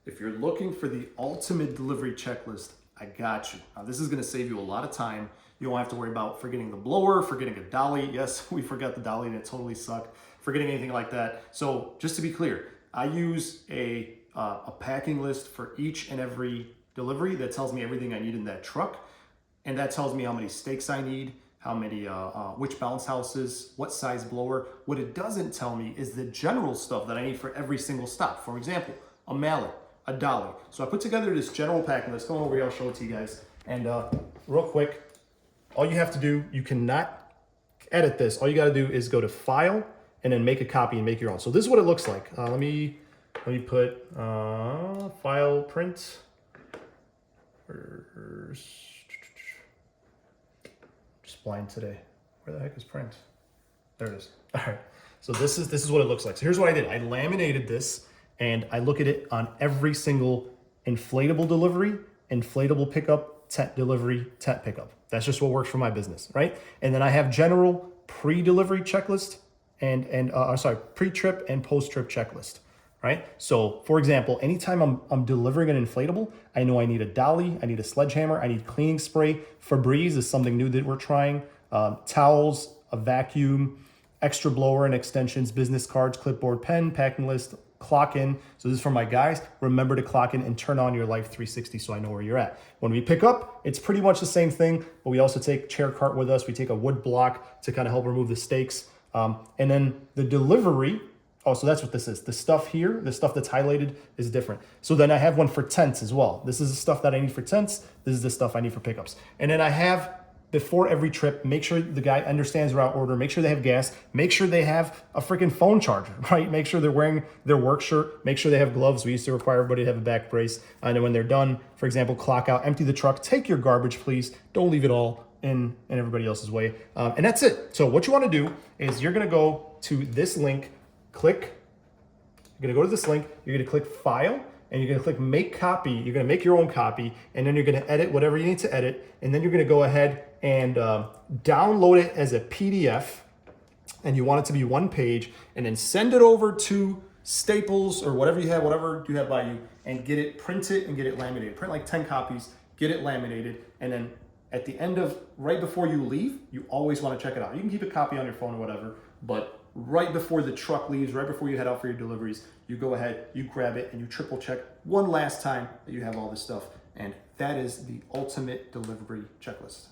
If you're looking for the ultimate delivery checklist, I got you. Now, this is gonna save you a lot of time. You won't have to worry about forgetting the blower, forgetting a dolly. Yes, we forgot the dolly and it totally sucked. Forgetting anything like that. So just to be clear, I use a packing list for each and every delivery that tells me everything I need in that truck. And that tells me how many steaks I need, how many, which bounce houses, what size blower. What it doesn't tell me is the general stuff that I need for every single stop. For example, a mallet, a dolly. So I put together this general packing list. Come over here, I'll show it to you guys. And real quick, all you have to do, you cannot edit this. All you gotta do is go to File and then make a copy and make your own. So this is what it looks like. Let me put File, Print. Just blind today. Where the heck is print? There it is. All right. So this is what it looks like. So here's what I did. I laminated this and I look at it on every single inflatable delivery, inflatable pickup, tent delivery, tent pickup. That's just what works for my business, right? And then I have general pre-delivery checklist and pre-trip and post-trip checklist, right? So for example, anytime I'm delivering an inflatable, I know I need a dolly, I need a sledgehammer, I need cleaning spray. Febreze is something new that we're trying. Towels, a vacuum, extra blower and extensions, business cards, clipboard, pen, packing list, clock in. So this is for my guys. Remember to clock in and turn on your Life 360 so I know where you're at. When we pick up, it's pretty much the same thing, but we also take chair cart with us. We take a wood block to kind of help remove the stakes. And then the delivery, oh, so that's what this is. The stuff here, the stuff that's highlighted is different. So then I have one for tents as well. This is the stuff that I need for tents. This is the stuff I need for pickups. And then I have, before every trip, make sure the guy understands route order, make sure they have gas, make sure they have a freaking phone charger, right? Make sure they're wearing their work shirt, make sure they have gloves. We used to require everybody to have a back brace. And then when they're done, for example, clock out, empty the truck, take your garbage, please. Don't leave it all in everybody else's way. And that's it. So what you wanna do is you're gonna go to this link, click, you're gonna go to this link, you're gonna click File, and you're gonna click Make Copy. You're gonna make your own copy, and then you're gonna edit whatever you need to edit, and then you're gonna go ahead and download it as a PDF, and you want it to be one page, and then send it over to Staples or whatever you have by you, and get it printed and get it laminated. Print like 10 copies, get it laminated, and then at the end of, right before you leave, you always wanna check it out. You can keep a copy on your phone or whatever, but right before the truck leaves, right before you head out for your deliveries, you go ahead, you grab it, and you triple check one last time that you have all this stuff. And that is the ultimate delivery checklist.